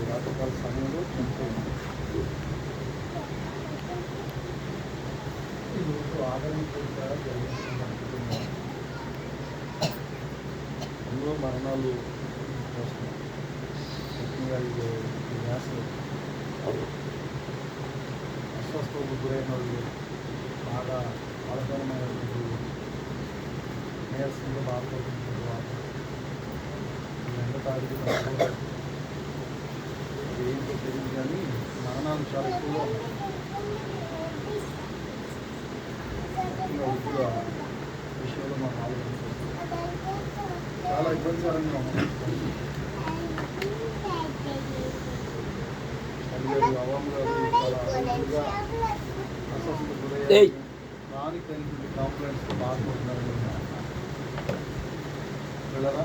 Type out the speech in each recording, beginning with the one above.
రాత్రికాల సమయంలో చనిపోయింది. ఈరోజు ఆదరించారా జరిగిన ఎన్నో మరణాలు వస్తున్నాయి. ముఖ్యంగా ఇది వ్యాసలు అస్వస్థతకు గురైన వాళ్ళు, బాగా బలకరమైనటువంటి నీరసంగా బాధపడుతున్న వాళ్ళు, ఎండ తాగి ఏంటో తెలియదు కానీ మరణాలు చాలా ఎక్కువగా ఉన్నాయి. వృద్ధుల విషయంలో మనం ఆలోచించాలి. చాలా ఇబ్బందికరంగా ఉంది. అడిగారు అవాము గారు చాలా ఆరోగ్యంగా అస్వస్థత గురయ్యారు. దానికి అయినటువంటి కాంప్లైంట్స్ బాధపడుతున్నారు. వెళ్ళరా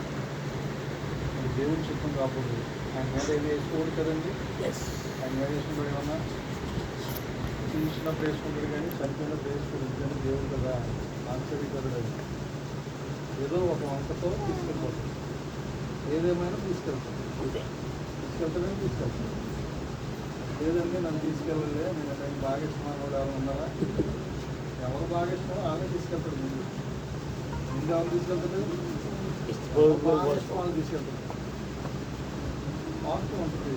దేవుని చిత్తం కాకపోతే ఆయన మీద ఏమి వేసుకోడు కదండి. ఆయన మీద వేసుకుంటాడు ఏమన్నా చిన్నప్పుడు వేసుకుంటాడు కానీ చనిపోయినప్పుడు వేసుకోడు. ఎందుకంటే దేవుడు కదా ఆశ్చర్యకరుడు. అది ఏదో ఒక వంకతో తీసుకెళ్ళిపోతాడు. ఏదేమైనా తీసుకెళ్తాడని తీసుకెళ్తాడు. లేదండి నన్ను తీసుకెళ్ళలే, నేను బాగా ఇష్టమైన వాళ్ళు ఎవరు ఉన్నారా? ఎవరు బాగా ఇష్టమో ఆమె తీసుకెళ్తాడు. ముందు ఎవరు తీసుకెళ్తాడు? వాళ్ళు తీసుకెళ్తాడు. వాస్తవం ఉంటుంది.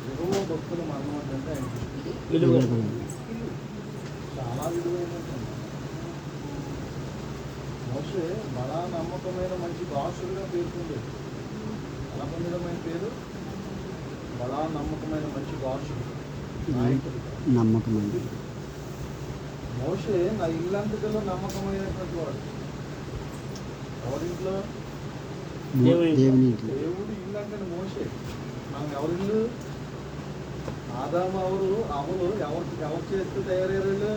విలువ భక్తుల మరణం అంటే ఆయన చాలా విలువైనటువంటి. మోషే బలా నమ్మకమైన మంచి దాసుడుగా పేర్కొండేది. ఎలా పొందడమైన పేరు? బలా నమ్మకమైన మంచి దాసుడు, నాయకుడు. నమ్మకమైన మోషే నా ఇల్లంతటిలో నమ్మకమైనటువంటి వాడు. ఎవరింట్లో? దేవుడి ఇల్లు అంటే మోషే. మనం ఎవరిల్లు? ఆదాము అమలు ఎవరు చేస్తూ తయారయ్యారు?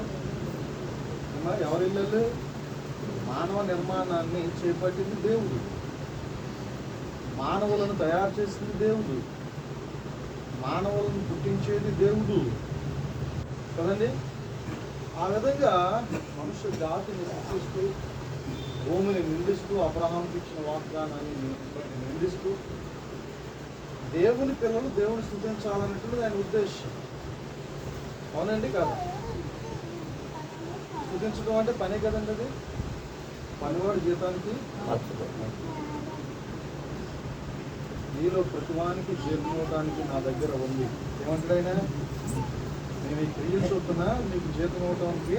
ఎవరిల్లు? మానవ నిర్మాణాన్ని చేపట్టింది దేవుడు. మానవులను తయారు చేసింది దేవుడు. మానవులను పుట్టించేది దేవుడు కదండి. ఆ విధంగా మనుష్య జాతిని సృష్టిస్తూ, భూమిని నిందిస్తూ, అబ్రహాంకి ఇచ్చిన వాగ్దానాన్ని నిందిస్తూ, దేవుని పిల్లలు దేవుని స్తుతించాలన్నట్టు ఆయన ఉద్దేశం. అవునండి కదా? స్తుతించడం అంటే పనే కదండి. అది పనివాడి జీతానికి మీలో ప్రతివానికి జీతం నా దగ్గర ఉంది. ఏమంటాడైనా? నేను ఈ క్రియలు చొప్పున మీకు జీతం అవటానికి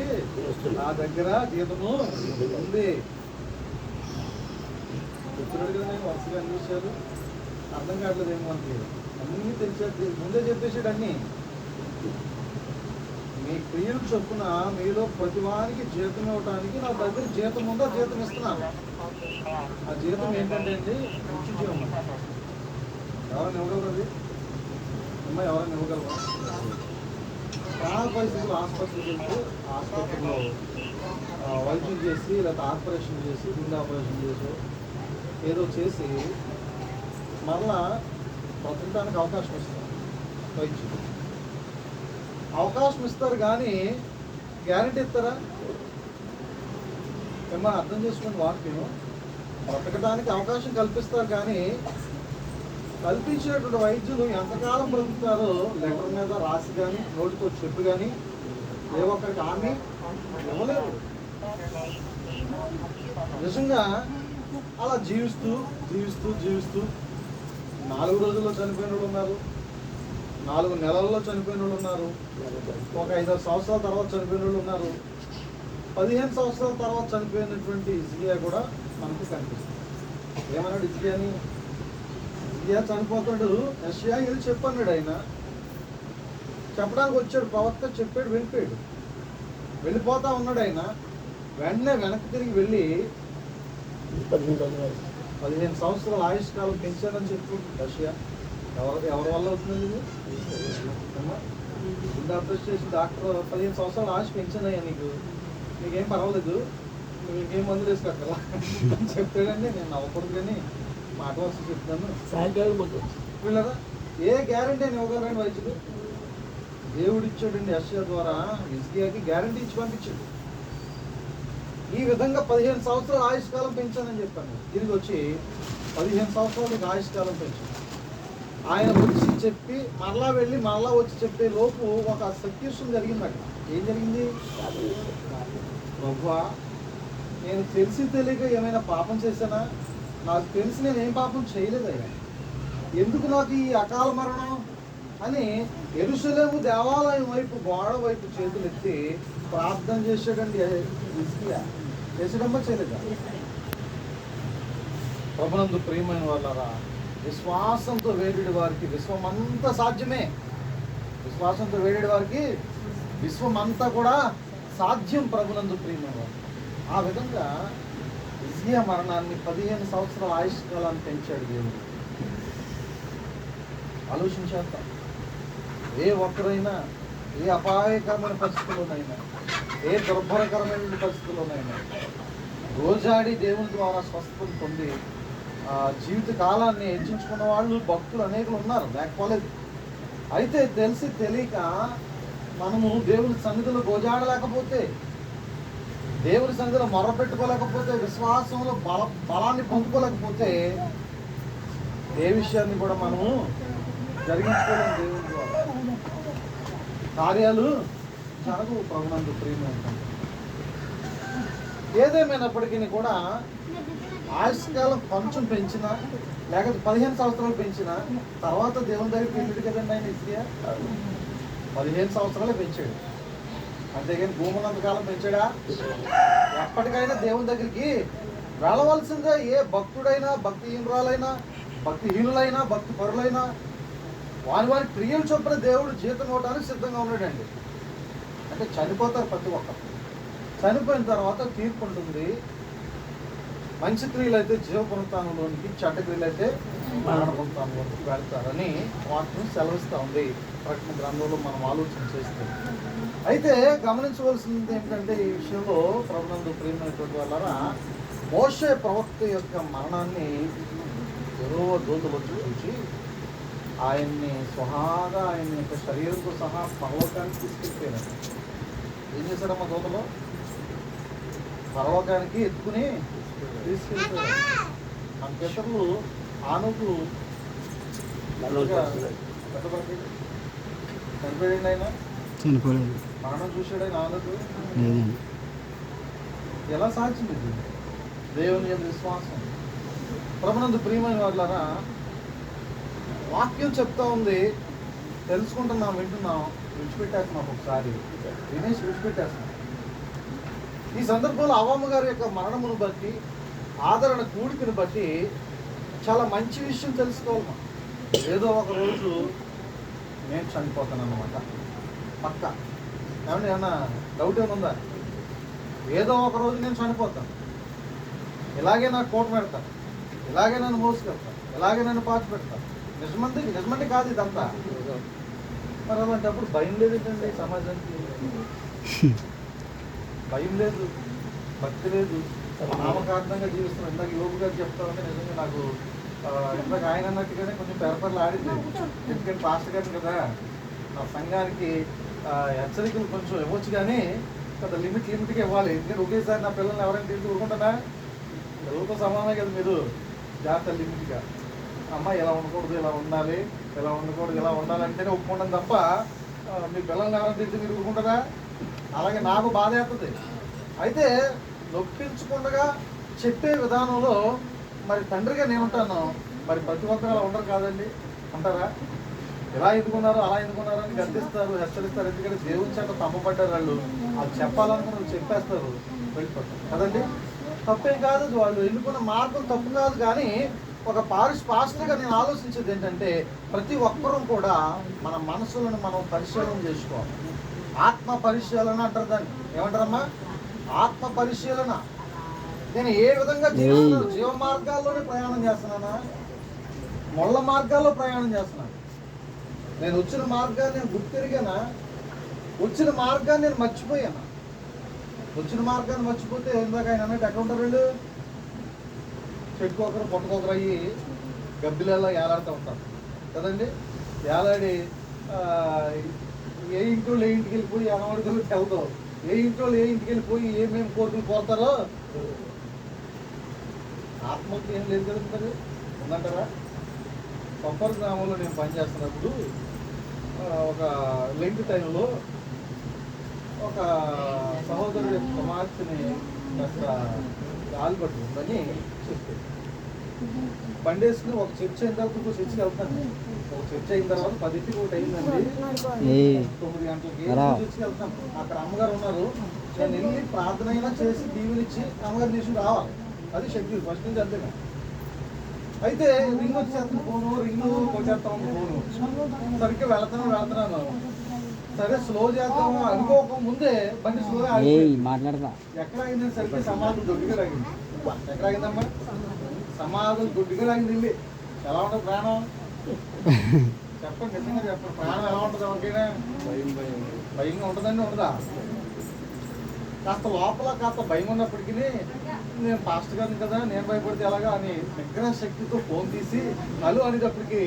నా దగ్గర జీతము ఉంది. చెప్తున్నాడు కదా. నేను వరుసగా అన్ని విషయాలు అర్థం కావట్లేదు ఏమో మనకి. అన్నీ తెలిసేది ముందే చెప్పేసాడు. అన్నీ మీ క్రియలు చొప్పున మీలో ప్రతివానికి జీతం ఇవ్వటానికి నా దగ్గర జీతం ఉందా, జీతం ఇస్తున్నాను. ఆ జీతం ఏంటంటే అండి, నిత్య జీవం. ఎవరైనా ఇవ్వగలరు? అది అమ్మా ఎవరైనా ఇవ్వగలరా? ప్రాణ పరిస్థితులు ఆసుపత్రికి వెళ్తే ఆసుపత్రిలో వైద్యం చేసి, లేకపోతే ఆపరేషన్ చేసి, గుండె ఆపరేషన్ చేసి ఏదో చేసి మరలా బ్రతకడానికి అవకాశం ఇస్తారు వైద్యులు. అవకాశం ఇస్తారు కానీ గ్యారెంటీ ఇస్తారా? ఏమన్నా అర్థం చేసుకోండి. వాక్యం బ్రతకడానికి అవకాశం కల్పిస్తారు కానీ కల్పించినటువంటి వైద్యులు ఎంతకాలం బ్రతుకుతారో లెటర్ మీద రాసి కానీ, నోటితో చెప్పు కానీ ఏ ఒక్కరికి హామీ ఇవ్వలేరు. నిజంగా అలా జీవిస్తూ జీవిస్తూ జీవిస్తూ 4 రోజుల్లో చనిపోయిన వాళ్ళు ఉన్నారు, 4 నెలల్లో చనిపోయిన వాళ్ళు ఉన్నారు, ఒక 5-6 సంవత్సరాల తర్వాత చనిపోయిన వాళ్ళు ఉన్నారు, 15 సంవత్సరాల తర్వాత చనిపోయినటువంటి హిజ్కియా కూడా మనకు కనిపిస్తుంది. ఏమన్నాడు హిజ్కియాని? హిజ్కియా చనిపోతాడు, యెషయా వెళ్ళి చెప్పన్నాడు. ఆయన చెప్పడానికి వచ్చాడు, ప్రవక్త చెప్పాడు, వెళ్ళిపోయాడు. వెళ్ళిపోతా ఉన్నాడు. ఆయన వెంటనే వెనక్కి తిరిగి వెళ్ళి 15 సంవత్సరాల ఆయుష్కాలం పెంచాడని చెప్పుకుంటుంది యెషయా. ఎవరి వల్ల అవుతుంది ఇది? గుండె ఆపరేషన్ చేసి డాక్టర్ 15 సంవత్సరాలు ఆయుష్ పెంచానయ్యా, నీకేం పర్వాలేదు, నువ్వు ఇంకేం మందులు వేసుకోగల చెప్తాడండి. నేను నవ్వకూడదు కానీ మాట వరుస చెప్తాను. వీళ్ళరా ఏ గ్యారంటీ అని ఇవ్వగలరండి వైద్యుడు? దేవుడు ఇచ్చాడండి యెషయా ద్వారా హిజ్కియాకి గ్యారంటీ ఇచ్చి పంపించాడు. ఈ విధంగా 15 సంవత్సరాల ఆయుష్కాలం పెంచానని చెప్పాను. తిరిగి వచ్చి 15 సంవత్సరాలకి ఆయుష్కాలం పెంచాను. ఆయన వచ్చి చెప్పి మరలా వెళ్ళి మరలా వచ్చి చెప్పే లోపు ఒక సత్యుషం జరిగింది అక్కడ. ఏం జరిగింది? ప్రభువా, నేను తెలిసి తెలియక ఏమైనా పాపం చేశానా? నాకు తెలిసి నేను ఏం పాపం చేయలేదయ్యా, ఎందుకు నాకు ఈ అకాల మరణం అని యెరూషలేము దేవాలయం వైపు గోడ వైపు చేతులు ఎత్తి ప్రార్థన చేశాడండి హిజ్కియా. చేసాడమ్మా, చేయలేదా? ప్రభునందు ప్రియమైన వాళ్ళారా, విశ్వాసంతో వేడేడి వారికి విశ్వమంతా సాధ్యమే. విశ్వాసంతో వేడేడి వారికి విశ్వమంతా కూడా సాధ్యం. ప్రభునందు ప్రియమైన వారు, ఆ విధంగా హిజ్కియా మరణాన్ని 15 సంవత్సరాల ఆయుష్కాలాన్ని పెంచాడు దేవుడు. ఆలోచించేద్దాం. ఏ ఒక్కరైనా ఏ అపాయకరమైన పరిస్థితుల్లోనైనా, ఏ దుర్భరకరమైన పరిస్థితుల్లోనైనా రోజాడి దేవుని ద్వారా స్వస్థతను పొంది జీవిత కాలాన్ని హెచ్చించుకున్న వాళ్ళు భక్తులు అనేకులు ఉన్నారు, లేకపోలేదు. అయితే తెలిసి తెలియక మనము దేవుని సన్నిధిలో గోజాడలేకపోతే, దేవుని సన్నిధిలో మొర పెట్టుకోలేకపోతే, విశ్వాసంలో బలాన్ని పొందుకోలేకపోతే ఏ విషయాన్ని కూడా మనము జరిగించుకోలేము. దేవుని ద్వారా కార్యాలు జరగవు. ప్రభునందు ప్రియమైన ఏదేమైనప్పటికీ కూడా ఆయుష్కాలం కొంచెం పెంచినా, లేకపోతే 15 సంవత్సరాలు పెంచినా తర్వాత దేవుని దగ్గరికి వెళ్ళాడు కదండి ఆయన. హిజ్కియా 15 సంవత్సరాలే పెంచాడు, అంతేగాని భూములంతకాలం పెంచాడా? ఎప్పటికైనా దేవుని దగ్గరికి వెళ్ళవలసిందే. ఏ భక్తుడైనా, భక్తిహీనురాలైనా, భక్తిహీనులైనా, భక్తి పరులైనా వారి క్రియలు చొప్పున దేవుడు జీతం ఇవ్వడానికి సిద్ధంగా ఉన్నాడండి. అంటే చనిపోతారు ప్రతి ఒక్కరు. చనిపోయిన తర్వాత తీర్పు ఉంటుంది. మంచి క్రియలు అయితే జీవ పునరుత్థానంలోనికి, చెడ్డ క్రియలు అయితే మరణ పునరుత్థానంలోనికి వెళ్తారని వాటిని సెలవిస్తూ ఉంది ప్రకటన గ్రంథంలో మనం ఆలోచన చేస్తే. అయితే గమనించవలసింది ఏంటంటే ఈ విషయంలో ప్రభునందు ప్రియమైనటువంటి వాళ్ళారా, మోషే ప్రవక్త యొక్క మరణాన్ని యెహోవా దూతలు వచ్చి చూసి ఆయన్ని స్వహాగా ఆయన యొక్క శరీరంతో సహా పరలోకానికి తీసుకెళ్ళిపోయారు. ఏం చేశారమ్మా దూతలు? పరలోకానికి ఎత్తుకుని తీసుకెళ్ళిపోయారు. మన పితరులు ఆనుకు చనిపోయాడు. ఆయన చనిపోలేదు, మరణం చూశాడు. ఆయన ఆనుకు లేదండి. ఎలా సాధ్యం ఇది? దేవుని యొక్క విశ్వాసం. ప్రభునందు ప్రియమైన వాళ్ళారా, వాక్యం చెప్తా ఉంది, తెలుసుకుంటున్నాం, వింటున్నాం, విడిచిపెట్టేస్తున్నాం. ఒకసారి వినేసి విడిచిపెట్టేస్తున్నాం. ఈ సందర్భంలో అవ్వమ్మ గారి యొక్క మరణమును బట్టి, ఆదరణ కూడికను బట్టి చాలా మంచి విషయం తెలుసుకోవాలి. ఏదో ఒక రోజు నేను చనిపోతాను అన్నమాట, పక్క. ఏమంటే ఏమన్నా డౌట్ ఏమైనా ఉందా? ఏదో ఒక రోజు నేను చనిపోతాను, ఇలాగే నాకు కోట పెడతాను, ఇలాగే నన్ను మోసుకెళ్తాను, ఇలాగే నన్ను పాతి పెడతాను. నిజమంటే కాదు ఇదంతా. మరి అలాంటప్పుడు భయం లేదండి సమాజానికి. భయం లేదు, భక్తి లేదు, నామకార్థంగా జీవిస్తున్నాం. ఇందాక యోగు గారు చెప్తామంటే నిజంగా నాకు ఇందాక ఆయన అన్నట్టుగానే కొంచెం పెరపర్లు ఆడింది. ఎందుకంటే పాస్టర్ గారిని కదా, నా సంఘానికి హెచ్చరికలు కొంచెం ఇవ్వచ్చు, కానీ కొంత లిమిట్గా ఇవ్వాలి. ఎందుకంటే ఒకేసారి నా పిల్లల్ని ఎవరైనా తిరిగి ఊరుకుంటానా? పిల్లలతో సమానమే కదా మీరు. జాగ్రత్త, లిమిట్గా. అమ్మ ఇలా ఉండకూడదు, ఇలా ఉండాలి, ఇలా ఉండకూడదు, ఇలా ఉండాలంటేనే ఒప్పుకుంటాం తప్ప మీ పిల్లల్ని ఎవరైనా తిరిగి మీరు ఊరుకుంటారా? అలాగే నాకు బాధ అవుతుంది. అయితే నొప్పించకుండా చెప్పే విధానంలో మరి తండ్రిగా నేను ఉంటాను. మరి ప్రతి ఒక్కరు అలా ఉండరు కాదండి, అంటారా? ఇలా ఎందుకున్నారు, అలా ఎందుకున్నారు అని గర్తిస్తారు, హెచ్చరిస్తారు. ఎందుకంటే దేవుని చేత తప్పబడ్డారు వాళ్ళు. అది చెప్పాలనుకుని చెప్పేస్తారు, వెళ్ళిపోతారు కదండి. తప్పేం కాదు, వాళ్ళు ఎన్నుకున్న మార్గం తప్పు కాదు. కానీ ఒక పాస్టర్గా నేను ఆలోచించేది ఏంటంటే, ప్రతి ఒక్కరూ కూడా మన మనసులను మనం పరిశీలన చేసుకోవాలి. ఆత్మ పరిశీలన అంటారు దాన్ని. ఏమంటారమ్మా? ఆత్మ పరిశీలన. నేను ఏ విధంగా జీవిస్తున్నాను? జీవ మార్గాల్లోనే ప్రయాణం చేస్తున్నానా, మొళ్ళ మార్గాల్లో ప్రయాణం చేస్తున్నాను? నేను వచ్చిన మార్గాన్ని నేను గుర్తిరిగానా? వచ్చిన మార్గాన్ని నేను మర్చిపోయాను. వచ్చిన మార్గాన్ని మర్చిపోతే ఇందాక ఆయన అన్నట్టు ఎక్కడ ఉంటారు వీళ్ళు? చెట్టుకొకరు పొట్టకొకరు అయ్యి గబ్బిలలో ఏలాడుతూ ఉంటారు కదండి. ఏలాడి ఏ ఇంటికి వెళ్ళిపోయి అనవడుకులు వెళ్తావు. ఏ ఇంట్లో ఏ ఇంటికి వెళ్ళిపోయి ఏమేమి కోరికలు కోరుతారో ఆత్మహత్య ఏం లేదు కదా మరి ఉందంటారా? కొప్పర్ గ్రామంలో నేను పనిచేస్తున్నప్పుడు ఒక లెంగ్ టైంలో ఒక సహోదరుడి కుమార్తెని కాస్త గాలి పట్టుకుందని చెప్పాడు. బండి వేసుకుని ఒక చర్చ అయిన తర్వాత ఇంకో చర్చకి వెళ్తాను. ఒక చర్చ అయిన తర్వాత 10కి ఒకటి అయిందండి, 9 గంటలకి చర్చకి వెళ్తాను. అక్కడ అమ్మగారు ఉన్నారు. నేను వెళ్ళి ప్రార్థన అయినా చేసి దీవెనిచ్చి అమ్మగారు తీసుకుని రావాలి. అది షెడ్యూల్ ఫస్ట్ నుంచి అంతేగా. అయితే రింగ్ వచ్చేస్తాను, ఫోను రింగ్ కొట్టేస్తా ఉంది ఫోను. సరిగ్గా వెళ్తున్నాను. సరే స్లో చేద్దాము అనుకోక ముందే బండి స్లోగా మాట్లాడతా. ఎక్కడ అయిందని సరిగ్గా సమాధులు దొడ్డుగా లాగింది. ఎక్కడ ఆగిందమ్మా? సమాధులు దొడ్డుగా లాగింది. వెళ్ళి ఎలా ఉంటుంది ప్రాణం? చెప్పండి, నిజంగా చెప్పండి. ప్రాణం ఎలా ఉంటుంది ఎవరికైనా? భయంగా ఉంటుందండి, ఉండదా? కాస్త లోపల కాస్త భయం ఉన్నప్పటికీ నేను పాస్టర్ గారిని కదా, నేను భయపడితే ఎలాగా అని నిగ్రహ శక్తితో ఫోన్ తీసి హలో అనేటప్పటికి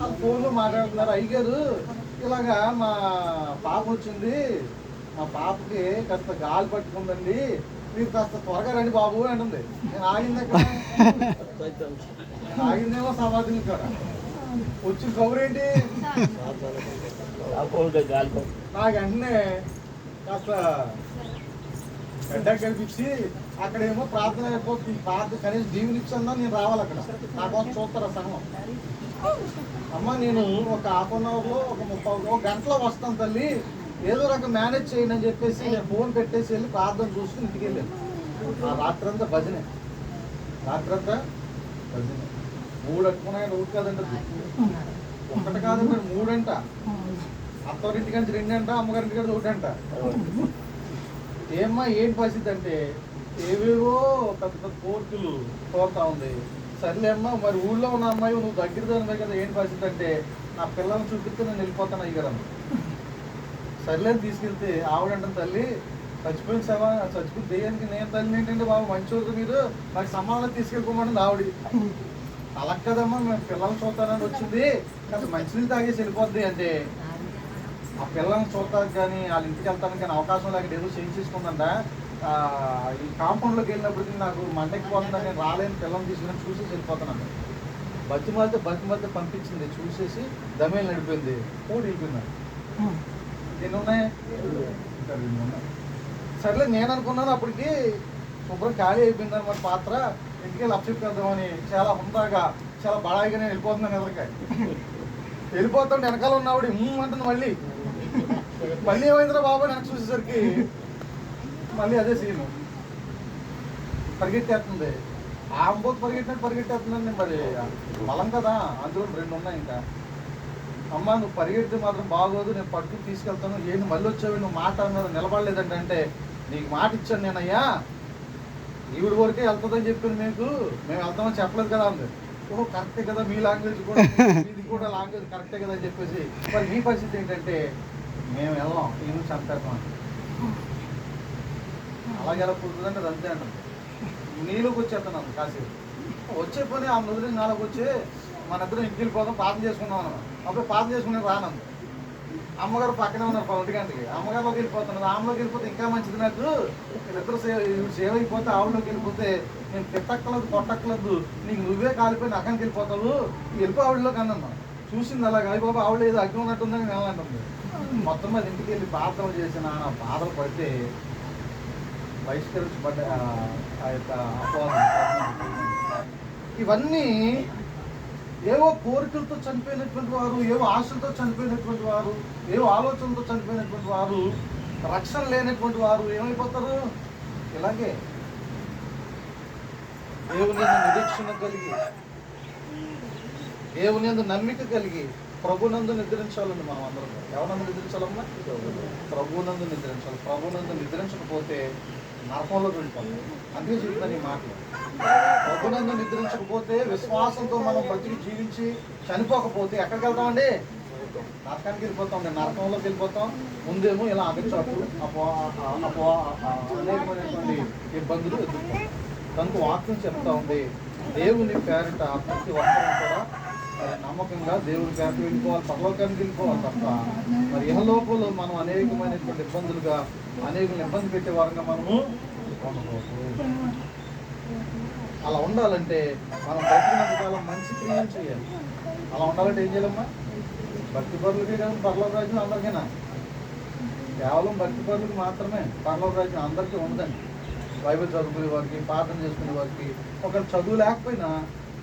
ఆ ఫోన్లో మాట్లాడుతున్నారు. అయ్యగారు ఇలాగా మా పాప వచ్చింది, మా పాపకి కాస్త గాలి పట్టుకుందండి, మీరు కాస్త త్వరగా రండి బాబు అంటుంది. నేను ఆగింది ఎక్కడ? నేను ఆగిందేమో సమాధులు కూడా. వచ్చిన కబురు ఏంటి? నాకు వెంటనే కాస్త గడ్డ కనిపించి అక్కడేమో ప్రార్థన అయిపోతుంది. ప్రార్థన కనీసం దీవునిచ్చన్నా నేను రావాలి. అక్కడ నా కోసం చూస్తారా సంఘం? అమ్మ నేను ఒక హాఫ్ అన్ అవర్లో ఒక గంటలో వస్తాను తల్లి, ఏదో రకం మేనేజ్ చేయండి అని చెప్పేసి నేను ఫోన్ పెట్టేసి వెళ్ళి ప్రార్థన చూసుకుని ఇంటికి వెళ్ళాను. ఆ రాత్రంతా భజనే, రాత్రంతా భజనే. 3 అట్టుకున్నాయి. ఒకటి కాదంట, ఒకటి కాదంటే 3 అంట. అత్తవారింటికి నుంచి 2 అంట, అమ్మగారింటికి 1 అంట. ఏమ్మా ఏం పరిస్థితి అంటే ఏవేవో పెద్ద పెద్ద కోర్టులు కోరుతా ఉంది. సర్లే అమ్మా, మరి ఊళ్ళో ఉన్న అమ్మాయి నువ్వు దగ్గర దానివే కదా, ఏం పరిస్థితి అంటే నా పిల్లల్ని చూపిస్తే నేను వెళ్ళిపోతాను అయ్యారమ్మ. సర్లే అని తీసుకెళ్తే ఆవిడంటే తల్లి చచ్చిపోయిన దెయ్యానికి నేను తల్లి ఏంటంటే బాబు మంచోళ్ళు మీరు, నాకు సమాధానం తీసుకెళ్ళిపోమంటుంది ఆవిడ. అలా కదమ్మా, మేము పిల్లల్ని చూస్తానని వచ్చింది, కాస్త మంచినీళ్ళు తాగేసి వెళ్ళిపోద్ది అంటే ఆ పిల్లల్ని చూడటానికి కానీ వాళ్ళ ఇంటికి వెళ్తానికి కానీ అవకాశం లేక ఏదో చేంజ్ చేసుకుందంట. ఈ కాంపౌండ్లోకి వెళ్ళినప్పటికీ నాకు మంటకి పోతుందని నేను రాలేని పిల్లల్ని తీసుకుని చూసేసి వెళ్ళిపోతాను. బతిమల్తే పంపించింది, చూసేసి దమేలు నడిపోయింది, కూడి వెళ్ళిపోయింది. ఎన్ని ఉన్నాయి? ఇంకా 2 ఉన్నాయి. సర్లే నేను అనుకున్నాను అప్పటికి శుభ్రం ఖాళీ అయిపోయింది అనమాట పాత్ర, ఇంటికి వెళ్ళి అప్పచెప్పేద్దామని చాలా హుందాగా చాలా బడాయిగా నేను వెళ్ళిపోతున్నాను. ఎదురుకాయ వెళ్ళిపోతుంటే వెనకాల ఉన్నవాడు అంటుంది. మళ్ళీ ఏమైందిరా బాబు వెనక్కి చూసేసరికి మళ్ళీ అదే సీన్ పరిగెట్టేస్తుంది. ఆ అంబోతు పరిగెట్టేస్తుందండి. మరి బలం కదా, అందులో 2 ఉన్నాయి. ఇంకా అమ్మ నువ్వు పరిగెడితే మాత్రం బాగోదు, నేను పట్టుకుని తీసుకెళ్తాను. ఏంటి మళ్ళీ వచ్చావు, నువ్వు మాట అన్నారు నిలబడలేదంటే అంటే నీకు మాట ఇచ్చాను నేనయ్యా, ఈవిడ వరకే వెళ్తుందని చెప్పాను మీకు, మేము వెళ్తామని చెప్పలేదు కదా అంది. ఓహో కరెక్టే కదా, మీ లాంగ్వేజ్ కూడా ఇది కూడా లాంగ్వేజ్ కరెక్టే కదా అని చెప్పేసి. మరి మీ పరిస్థితి ఏంటంటే మేము వెళ్ళాం, ఈ నుంచి చంపేస్తాం. అలాగే ఎలా పుడుతుందంటే అది అంతే అంటాం. నీలోకి వచ్చేస్తున్నాను కాసేపు వచ్చే పని ఆ వదిలి నాలోకి వచ్చి మన ఇద్దరం ఇంటికి వెళ్ళిపోదాం, పాతం చేసుకుందాం అన్నాను. అప్పుడు పాతం చేసుకునే రానంది. అమ్మగారు పక్కనే ఉన్నారు 1 గంటకి. అమ్మగారిలోకి వెళ్ళిపోతున్నారు. ఆమెలోకి వెళ్ళిపోతే ఇంకా మంచిది, నాకు వీళ్ళిద్దరు సేవ్ అయిపోతే ఆవిడలోకి వెళ్ళిపోతే నేను తిట్టక్కలేదు కొట్టక్కలేదు, నీకు నువ్వే కాలిపోయి నక్కనికి వెళ్ళిపోతావు, వెళ్ళిపో ఆవిడలోకి అన్నాను. చూసింది అలాగే, అయ్యి బాబా ఆవిడ ఏదో అగ్ని ఉన్నట్టుందని వెళ్ళాలంటుంది. మొత్తం మీద ఇంటికి వెళ్ళి ప్రార్థన చేసిన బాధలు పడితే బహిష్కరించబడ్డ ఆ యొక్క అపవాదం. ఇవన్నీ ఏవో కోరికలతో చనిపోయినటువంటి వారు, ఏవో ఆశలతో చనిపోయినటువంటి వారు, ఏవో ఆలోచనలతో చనిపోయినటువంటి వారు, రక్షణ లేనటువంటి వారు ఏమైపోతారు? ఇలాగే దేవుని నిరీక్షణ కలిగి, దేవుని యందు నమ్మిక కలిగి ప్రభునందు నిద్రించాలండి. మనం అందరం ఎవరినందు నిద్రించాలమ్మా? ప్రభునందు నిద్రించాలి. ప్రభునందు నిద్రించకపోతే నరకంలోకి వెళ్ళిపోతాం. అందుకే చెప్తాను ఈ మాటలు. ప్రభునందు నిద్రించకపోతే, విశ్వాసంతో మనం బ్రతికి జీవించి చనిపోకపోతే ఎక్కడికి వెళ్తామండి? నరకానికి వెళ్ళిపోతాం, నరకంలోకి వెళ్ళిపోతాం. ముందేమో ఇలా అగచాటు అనేకమైనటువంటి ఇబ్బందులు ఎదుర్కొంటాం. కనుక వాక్యం చెప్తా ఉంది, దేవుని పేరిట ప్రతి ఒక్కరూ కూడా మరి నమ్మకంగా దేవుడి పేరుకి వెళ్ళిపోవాలి, పరలోకానికి వెళ్ళిపోవాలి తప్ప మరి ఇహలోకంలో మనం అనేకమైనటువంటి ఇబ్బందులుగా అనేకులను ఇబ్బంది పెట్టే వారంగా మనము ఉండకూడదు. అలా ఉండాలంటే మనం బ్రతికినంత కాలం మంచి క్రియలు చేయాలి. అలా ఉండాలంటే ఏం చేయాలమ్మా? భక్తి పరులకే కానీ పరలోక రాజ్యం అందరికీనా? కేవలం భక్తి పరులకు మాత్రమే పరలోక రాజ్యం అందరికీ ఉండదండి. బైబిల్ చదువుకునే వారికి, ప్రార్థన చేసుకునే వారికి, ఒకరు చదువు లేకపోయినా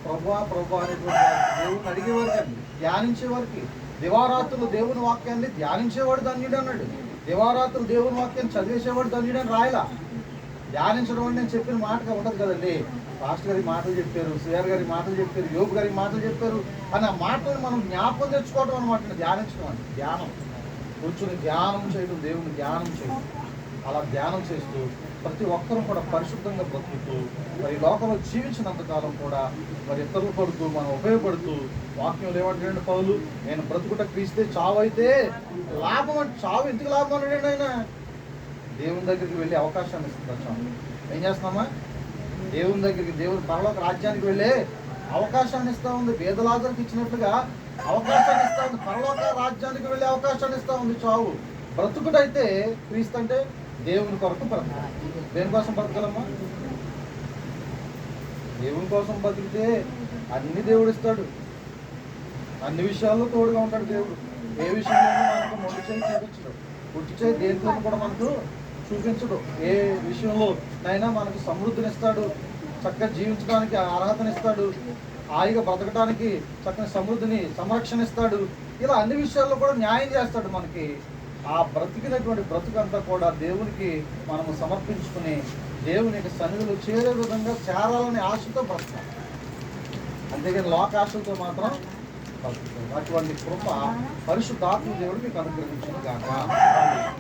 ప్రభువా అనేటువంటి వారికి, దేవుని అడిగేవారికి అండి, ధ్యానించేవారికి, దివారాత్రులు దేవుని వాక్యాన్ని ధ్యానించేవాడు ధన్యుడు అన్నాడు. దివారాత్రులు దేవుని వాక్యాన్ని చదివేసేవాడు ధన్యుడు అని రాయలా. ధ్యానించడం అని నేను చెప్పిన మాటగా ఉండదు కదండి. పాస్టర్ గారి మాటలు చెప్పారు, శ్రీయర్ గారి మాటలు చెప్పారు, యోగు గారి మాటలు చెప్పారు అని ఆ మాటలను మనం జ్ఞాపకం తెచ్చుకోవడం అనమాట ధ్యానించడం అంటే. ధ్యానం కూర్చుని ధ్యానం చేయడం, దేవుని ధ్యానం చేయడం. అలా ధ్యానం చేస్తూ ప్రతి ఒక్కరూ కూడా పరిశుద్ధంగా బ్రతుకుతూ మరి లోకంలో జీవించినంతకాలం కూడా మరి ఇతరులు పడుతూ మనం ఉపయోగపడుతూ వాక్యం ఏమంటాడండి పౌలు? నేను బ్రతుకుట క్రీస్తే, చావు అయితే లాభం అంటే. చావు ఎందుకు లాభం అన్నాడండి ఆయన? దేవుని దగ్గరికి వెళ్ళే అవకాశాన్ని ఇస్తుంది. చావు ఏం చేస్తున్నామా? దేవుని దగ్గరికి, దేవుని పరలోక రాజ్యానికి వెళ్ళే అవకాశాన్ని ఇస్తూ ఉంది. వేదలాజర్కి ఇచ్చినట్లుగా అవకాశాన్ని ఇస్తూ ఉంది. పరలోక రాజ్యానికి వెళ్ళే అవకాశాన్ని ఇస్తూ ఉంది చావు. బ్రతుకుడైతే క్రీస్తు అంటే దేవుని కొరకు బ్రతకాలి. దేనికోసం బ్రతకాలమ్మా? దేవుని కోసం బతికితే అన్ని దేవుడు ఇస్తాడు. అన్ని విషయాల్లో తోడుగా ఉంటాడు దేవుడు. ఏ విషయంలో మనకు మొండి చేయి చూపించడు, పుట్టి చేయి దేంట్లో కూడా మనకు చూపించడు. ఏ విషయంలో అయినా మనకు సమృద్ధినిస్తాడు, చక్కగా జీవించడానికి అర్హతనిస్తాడు, హాయిగా బ్రతకడానికి చక్కని సమృద్ధిని, సంరక్షణ ఇస్తాడు. ఇలా అన్ని విషయాల్లో కూడా న్యాయం చేస్తాడు మనకి. ఆ బ్రతికినటువంటి బ్రతుకంతా కూడా దేవునికి మనము సమర్పించుకుని దేవుని యొక్క సన్నిధిలో చేరే విధంగా చేరాలని ఆశతో బ్రతకాలి. అంతేగాని లోకాశలతో మాత్రం బ్రతుకుతాం. అటువంటి కృప పరిశుద్ధాత్మ దేవుడికి అనుగ్రహించును గాక.